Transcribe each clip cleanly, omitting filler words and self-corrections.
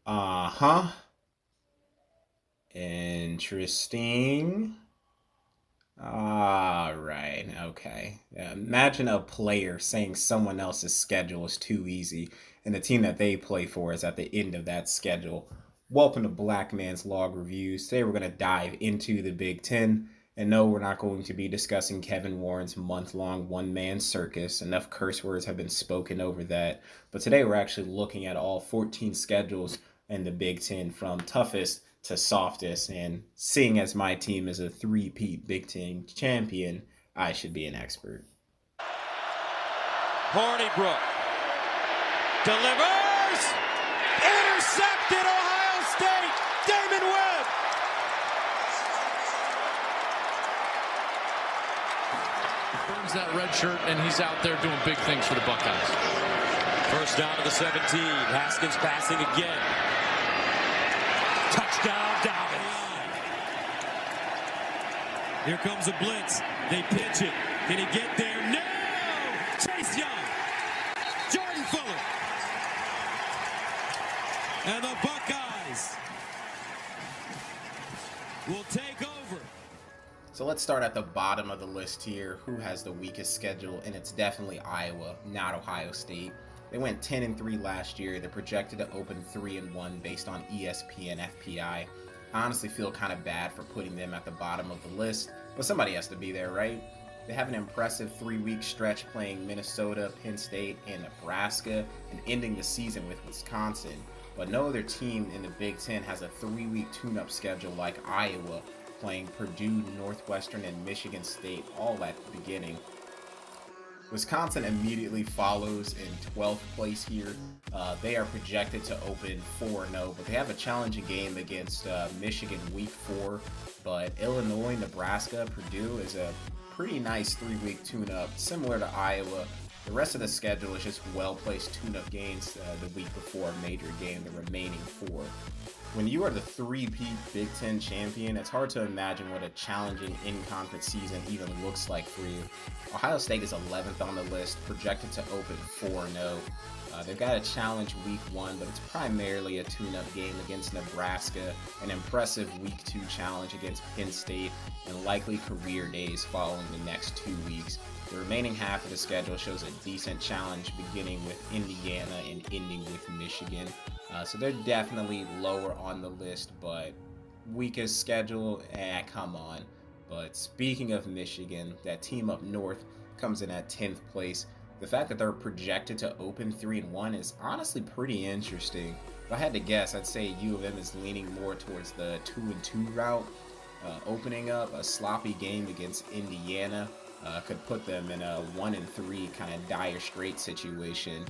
Uh-huh. Interesting. All right. Okay. Imagine a player saying someone else's schedule is too easy, and the team that they play for is at the end of that schedule. Welcome to Black Man's Log Reviews. Today we're going to dive into the Big Ten. And no, we're not going to be discussing Kevin Warren's month long one man circus. Enough curse words have been spoken over that. But today we're actually looking at all 14 schedules in the Big Ten from toughest to softest. And seeing as my team is a three-peat Big Ten champion, I should be an expert. Hornibrook delivers, intercepted, Ohio State, Damon Webb. Burns that red shirt, and he's out there doing big things for the Buckeyes. First down to the 17. Haskins passing again. Touchdown, Dobbins. Here comes a blitz. They pitch it. Can he get there? No! Chase Young. Jordan Fuller. And the Buckeyes will take over. So let's start at the bottom of the list here. Who has the weakest schedule? And it's definitely Iowa, not Ohio State. They went 10-3 last year. They're projected to open 3-1 based on ESPN FPI. I honestly feel kind of bad for putting them at the bottom of the list, but somebody has to be there, right? They have an impressive 3-week stretch playing Minnesota, Penn State, and Nebraska, and ending the season with Wisconsin. But no other team in the Big Ten has a 3-week tune-up schedule like Iowa, playing Purdue, Northwestern, and Michigan State all at the beginning. Wisconsin immediately follows in 12th place here. They are projected to open 4-0, but they have a challenging game against Michigan week 4. But Illinois, Nebraska, Purdue is a pretty nice 3-week tune-up, similar to Iowa. The rest of the schedule is just well-placed tune-up games the week before a major game, the remaining 4. When you are the three-peat Big Ten champion, it's hard to imagine what a challenging in-conference season even looks like for you. Ohio State is 11th on the list, projected to open 4-0. They've got a challenge week 1, but it's primarily a tune-up game against Nebraska, an impressive week 2 challenge against Penn State, and likely career days following the next 2 weeks. The remaining half of the schedule shows a decent challenge beginning with Indiana and ending with Michigan. So they're definitely lower on the list, but weakest schedule, come on. But speaking of Michigan, that team up north comes in at 10th place. The fact that they're projected to open 3-1 is honestly pretty interesting. If I had to guess, I'd say U of M is leaning more towards the 2-2 route. Opening up a sloppy game against Indiana could put them in a 1-3 kind of dire straight situation.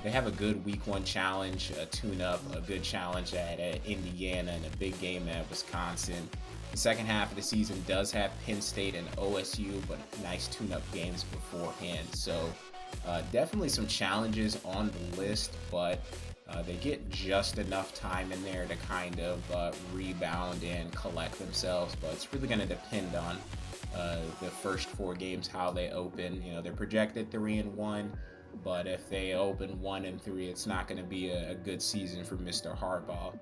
They have a good week 1 challenge, a tune-up, a good challenge at Indiana, and a big game at Wisconsin. The second half of the season does have Penn State and OSU, but nice tune-up games beforehand. So definitely some challenges on the list, but they get just enough time in there to kind of rebound and collect themselves. But it's really going to depend on the first 4 games, how they open. You know, they're projected 3-1, but if they open 1-3, it's not going to be a good season for Mr. Harbaugh.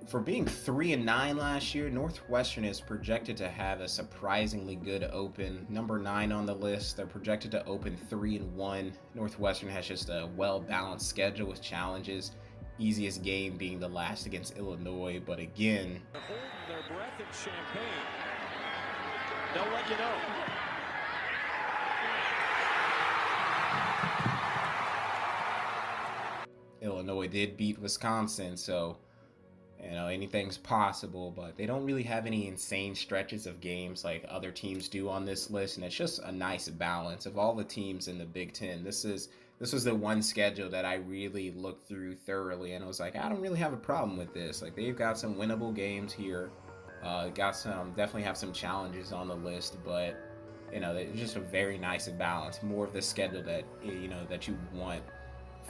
For being 3-9 last year, Northwestern is projected to have a surprisingly good open. Number 9 on the list, they're projected to open 3-1. Northwestern has just a well-balanced schedule with challenges. Easiest game being the last against Illinois, but again, Holding their breath in Champaign. They'll let you know. Illinois did beat Wisconsin, so you know anything's possible, but they don't really have any insane stretches of games like other teams do on this list, and it's just a nice balance of all the teams in the Big Ten. This was the one schedule that I really looked through thoroughly, and I was like, I don't really have a problem with this. Like, they've got some winnable games here. Definitely have some challenges on the list, but you know, it's just a very nice balance. More of the schedule that that you want.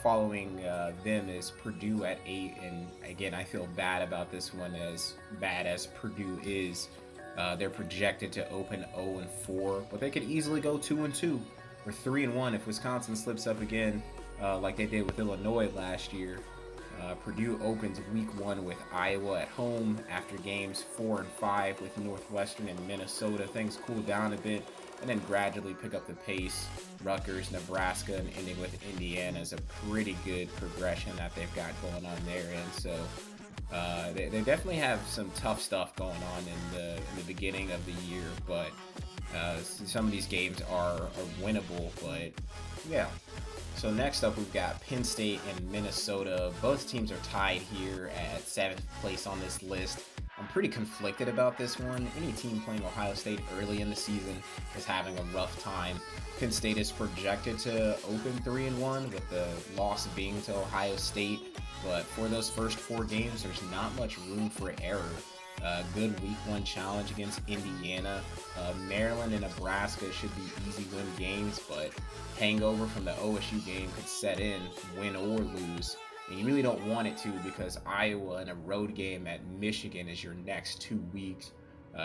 Following them is Purdue at 8, and again, I feel bad about this one. As bad as Purdue is, they're projected to open 0-4, but they could easily go 2-2 or 3-1 if Wisconsin slips up again, like they did with Illinois last year. Purdue opens week 1 with Iowa at home. After games 4 and 5 with Northwestern and Minnesota, things cool down a bit and then gradually pick up the pace. Rutgers, Nebraska, and ending with Indiana is a pretty good progression that they've got going on there. And so they definitely have some tough stuff going on in the beginning of the year, but some of these games are winnable. But yeah. So next up, we've got Penn State and Minnesota. Both teams are tied here at 7th place on this list. I'm pretty conflicted about this one. Any team playing Ohio State early in the season is having a rough time. Penn State is projected to open 3-1 with the loss being to Ohio State, but for those first 4 games, there's not much room for error. Good week 1 challenge against Indiana. Maryland and Nebraska should be easy win games, but hangover from the OSU game could set in, win or lose. And you really don't want it to, because Iowa and a road game at Michigan is your next 2 weeks.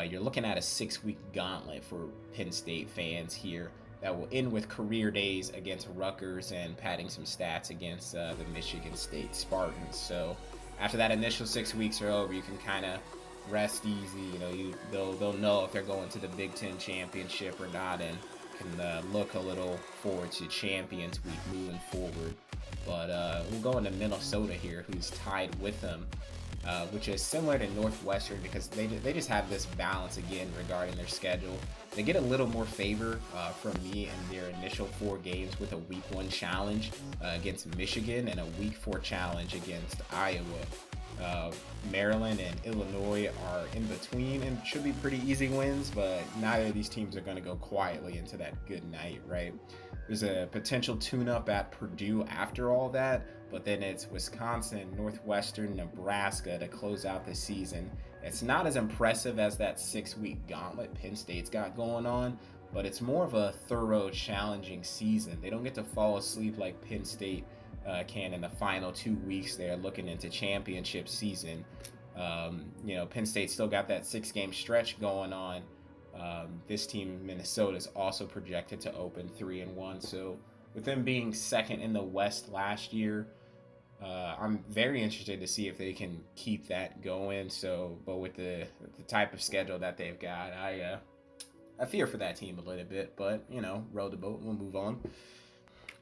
You're looking at a 6-week gauntlet for Penn State fans here that will end with career days against Rutgers and padding some stats against the Michigan State Spartans. So after that initial 6 weeks are over, you can kind of rest easy. They'll know if they're going to the Big Ten championship or not, and can look a little forward to Champions Week moving forward. But we'll go into Minnesota here, who's tied with them, which is similar to Northwestern because they just have this balance again regarding their schedule. They get a little more favor from me in their initial 4 games with a week 1 challenge against Michigan and a week 4 challenge against Iowa. Maryland and Illinois are in between and should be pretty easy wins, but neither of these teams are going to go quietly into that good night, right? There's a potential tune-up at Purdue after all that, but then it's Wisconsin, Northwestern, Nebraska to close out the season. It's not as impressive as that 6-week gauntlet Penn State's got going on, but it's more of a thorough, challenging season. They don't get to fall asleep like Penn State can in the final 2 weeks. They're looking into championship season. Penn State still got that 6-game stretch going on. This team, Minnesota, is also projected to open 3-1. So with them being second in the West last year, I'm very interested to see if they can keep that going. But with the type of schedule that they've got, I fear for that team a little bit. But row the boat. We'll move on.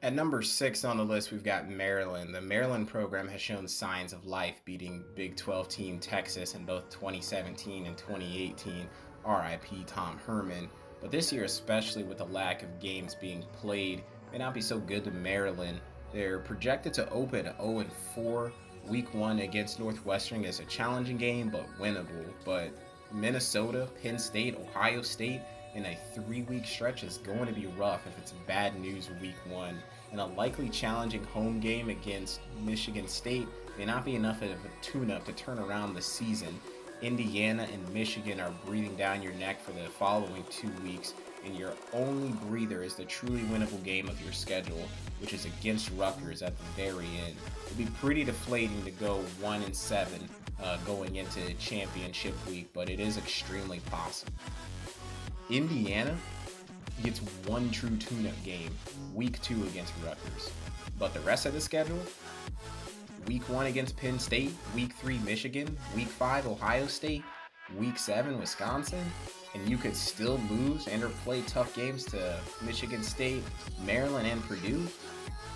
At number 6 on the list, we've got Maryland. The Maryland program has shown signs of life, beating Big 12 team Texas in both 2017 and 2018. RIP Tom Herman. But this year, especially with the lack of games being played, may not be so good to Maryland. They're projected to open 0-4. Week 1 against Northwestern is a challenging game, but winnable. But Minnesota, Penn State, Ohio State in a 3-week stretch is going to be rough if it's bad news week 1. And a likely challenging home game against Michigan State may not be enough of a tune-up to turn around the season. Indiana and Michigan are breathing down your neck for the following 2 weeks, and your only breather is the truly winnable game of your schedule, which is against Rutgers at the very end. It'd be pretty deflating to go 1-7 going into championship week, but it is extremely possible. Indiana gets 1 true tune-up game, week 2 against Rutgers. But the rest of the schedule, week 1 against Penn State, week 3 Michigan, week 5 Ohio State, week 7 Wisconsin, and you could still lose and or play tough games to Michigan State, Maryland, and Purdue.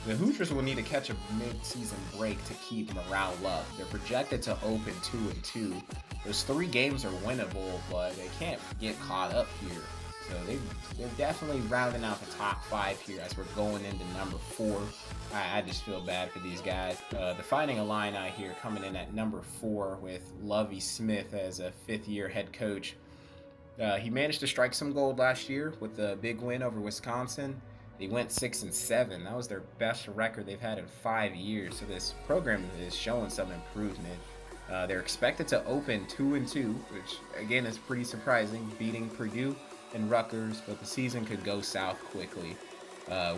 The Hoosiers will need to catch a mid-season break to keep morale up. They're projected to open 2-2. Those 3 games are winnable, but they can't get caught up here. So they're definitely rounding out the top 5 here as we're going into number 4. I just feel bad for these guys. The Fighting Illini here coming in at number 4 with Lovie Smith as a 5th-year head coach. He managed to strike some gold last year with a big win over Wisconsin. They went 6-7. That was their best record they've had in 5 years. So this program is showing some improvement. They're expected to open 2-2, which again is pretty surprising, beating Purdue and Rutgers, but the season could go south quickly.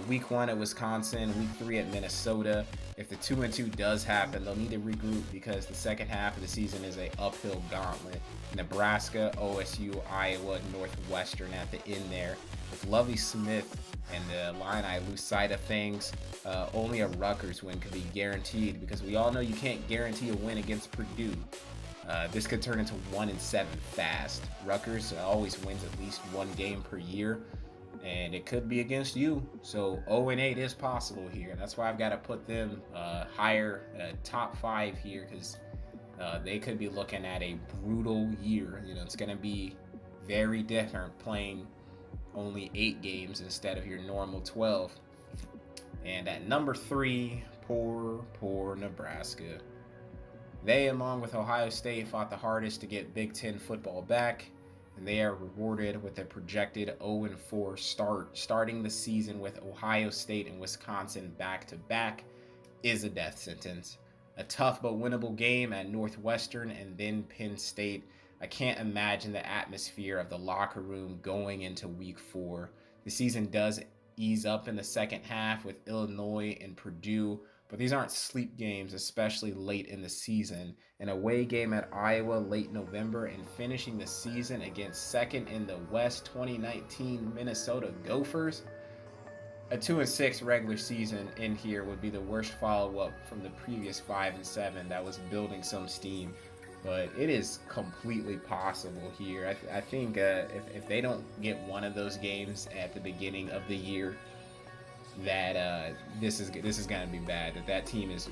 Week 1 at Wisconsin, week 3 at Minnesota. If the 2-2 does happen, they'll need to regroup because the second half of the season is a uphill gauntlet. Nebraska, OSU, Iowa, Northwestern at the end there. With Lovie Smith And the line, I lose sight of things. Only a Rutgers win could be guaranteed, because we all know you can't guarantee a win against Purdue. This could turn into 1-7 fast. Rutgers always wins at least one game per year, and it could be against you. So 0-8 is possible here. That's why I've got to put them higher, top 5 here, because they could be looking at a brutal year. It's going to be very different playing only 8 games instead of your normal 12. And at number 3, poor Nebraska. They, along with Ohio State, fought the hardest to get Big Ten football back, and they are rewarded with a projected 0-4 start. Starting the season with Ohio State and Wisconsin back-to-back is a death sentence. A tough but winnable game at Northwestern and then Penn State. I can't imagine the atmosphere of the locker room going into week 4. The season does ease up in the second half with Illinois and Purdue, but these aren't sleep games, especially late in the season. An away game at Iowa late November, and finishing the season against second in the West 2019 Minnesota Gophers. A 2-6 regular season in here would be the worst follow-up from the previous 5-7 that was building some steam. But it is completely possible here. I think if they don't get one of those games at the beginning of the year, that this is gonna be bad. That team is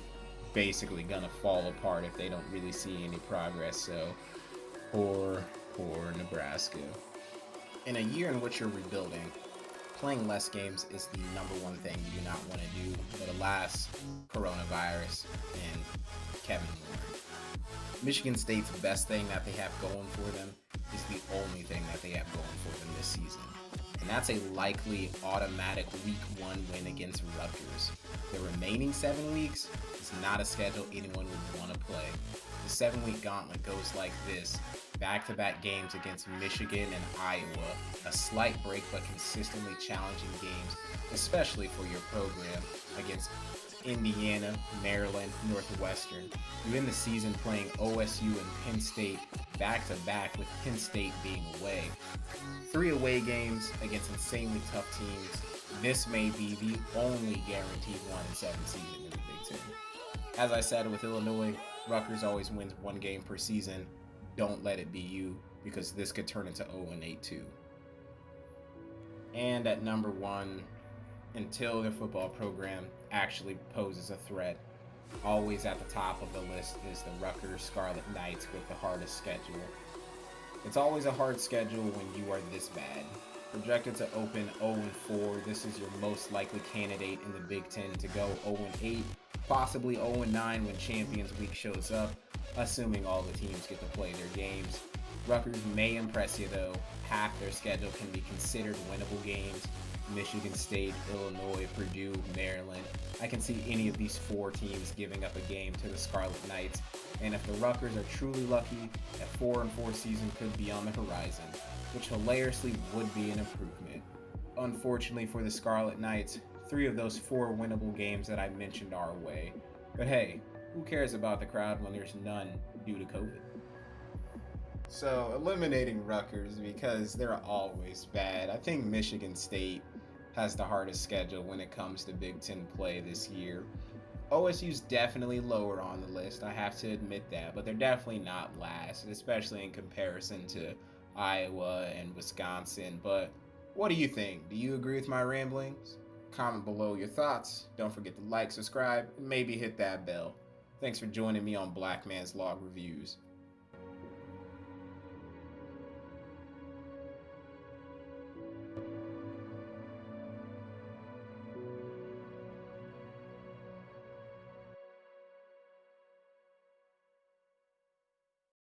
basically gonna fall apart if they don't really see any progress. So poor Nebraska. In a year in which you're rebuilding, playing less games is the number one thing you do not want to do. But alas, coronavirus and Kevin Warren. Michigan State's best thing that they have going for them is the only thing that they have going for them this season. And that's a likely automatic week 1 win against Rutgers. The remaining 7 weeks is not a schedule anyone would want to play. The 7-week gauntlet goes like this: back-to-back games against Michigan and Iowa, a slight break but consistently challenging games, especially for your program, against Indiana, Maryland, Northwestern. You end the season playing OSU and Penn State back-to-back, with Penn State being away. 3 away games against insanely tough teams. This may be the only guaranteed 1-7 season in the Big Ten. As I said with Illinois, Rutgers always wins 1 game per season. Don't let it be you, because this could turn into 0-8 too. And at number 1, until their football program actually poses a threat, always at the top of the list is the Rutgers Scarlet Knights with the hardest schedule. It's always a hard schedule when you are this bad. Projected to open 0-4, this is your most likely candidate in the Big Ten to go 0-8, possibly 0-9 when Champions Week shows up, assuming all the teams get to play their games. Rutgers may impress you though. Half their schedule can be considered winnable games: Michigan State, Illinois, Purdue, Maryland. I can see any of these 4 teams giving up a game to the Scarlet Knights, and if the Rutgers are truly lucky, a 4-4 season could be on the horizon, which hilariously would be an improvement. Unfortunately for the Scarlet Knights, 3 of those 4 winnable games that I mentioned are away. But hey, who cares about the crowd when there's none due to COVID? So, eliminating Rutgers because they're always bad. I think Michigan State has the hardest schedule when it comes to Big Ten play this year. OSU's definitely lower on the list, I have to admit that, but they're definitely not last, especially in comparison to Iowa and Wisconsin. But what do you think? Do you agree with my ramblings? Comment below your thoughts. Don't forget to like, subscribe, and maybe hit that bell. Thanks for joining me on Black Man's Log Reviews.